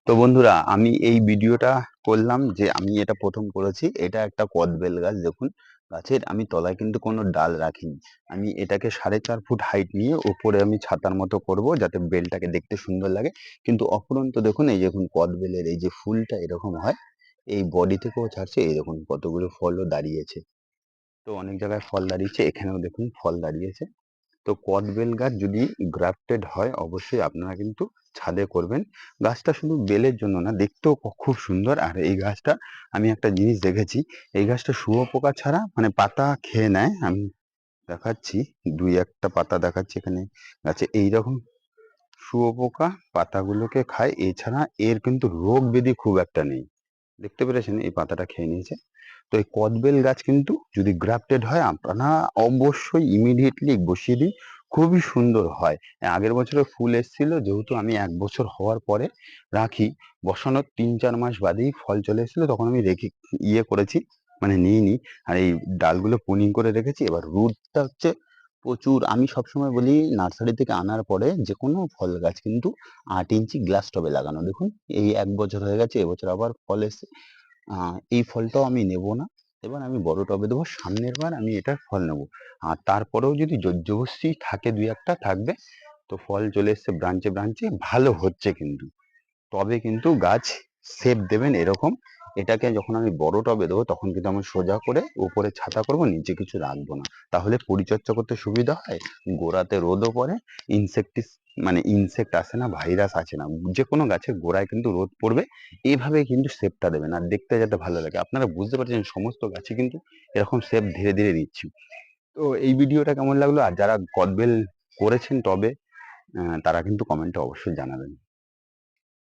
তো বন্ধুরা, আমি এই ভিডিওটা করলাম যে আমি এটা প্রথম করেছি। এটা একটা কদবেল গাছ। দেখুন, গাছের আমি তলায় কিন্তু কোনো ডাল রাখিনি। আমি এটাকে 4.5 ফুট হাইট নিয়ে উপরে আমি ছাতার মতো করব, যাতে বেলটাকে দেখতে সুন্দর লাগে। কিন্তু অপরন্ত দেখুন, এই দেখুন কদবেলের এই যে ফুলটা এরকম হয়, এই বডি থেকেও ছাড়ছে। এই দেখুন কতগুলো ফলও দাঁড়িয়েছে। তো অনেক জায়গায় ফল দাঁড়িয়েছে, এখানেও দেখুন ফল দাঁড়িয়েছে। তো কদবেল গাছ যদি গ্রাফটেড হয়, অবশ্যই আপনারা কিন্তু ছাদে করবেন। গাছটা শুধু বেলের জন্য না, দেখতেও খুব সুন্দর। আর এই গাছটা আমি একটা জিনিস দেখেছি, এই গাছটা শুঁয়োপোকা ছাড়া মানে পাতা খেয়ে নেয়। আমি দেখাচ্ছি, দুই একটা পাতা দেখাচ্ছি এখানে গাছে এইরকম শুঁয়োপোকা পাতাগুলোকে খায়। এছাড়া এর কিন্তু রোগ ব্যাধি খুব একটা নেই। দেখতে পেরেছেন, এই পাতাটা খেয়ে নিয়েছে। তো এই কদবেল গাছ কিন্তু যদি গ্রাফটেড হয়, আপনারা অবশ্যই ইমিডিয়েটলি বসিয়ে দিন। খুবই সুন্দর হয়। আগের বছরে ফুল এসেছিল, যেহেতু আমি 1 বছর হওয়ার পরে রাখি, বসানোর 3-4 মাস বাদেই ফল চলে এসেছিল, তখন আমি রেখে করেছি, মানে নিইনি। আর এই ডালগুলো পুনিং করে রেখেছি। এবার রুটটা হচ্ছে প্রচুর। আমি সবসময় বলি, নার্সারি থেকে আনার পরে যে কোনো ফল গাছ কিন্তু 8 ইঞ্চি গ্লাস টবে লাগানো। দেখুন, এই 1 বছর হয়ে গেছে, এবছর আবার ফল এসছে। এই ফলটাও আমি নেব না। এবার আমি বড় টবে দেবো। সামনের বার আমি এটার ফল নেব। আর তারপরেও যদি জর্জবস্তি থাকে, 2-1টা থাকবে। তো ফল চলে এসছে ব্রাঞ্চে ব্রাঞ্চে, ভালো হচ্ছে কিন্তু। টবে কিন্তু গাছ শেপ দেবেন এরকম। এটাকে যখন আমি বড় টবে দেবো, তখন কিন্তু আমি সোজা করে উপরে ছাতা করব, নিচে কিছু রাখবো না। তাহলে পরিচর্যা করতে সুবিধা হয়, গোড়াতে রোদও পড়ে, ইনসেক্টিস মানে ইনসেক্ট আসে না, ভাইরাস আসে না। যে কোনো গাছের গোড়ায় কিন্তু রোদ পড়বে। এইভাবে কিন্তু শেপটা দেবেন, আর দেখতে যাতে ভালো লাগে। আপনারা বুঝতে পারছেন, সমস্ত গাছে কিন্তু এরকম শেপ ধীরে ধীরে দিচ্ছি। তো এই ভিডিওটা কেমন লাগলো? আর যারা কদবেল করেছেন টবে, তারা কিন্তু কমেন্টে অবশ্যই জানাবেন।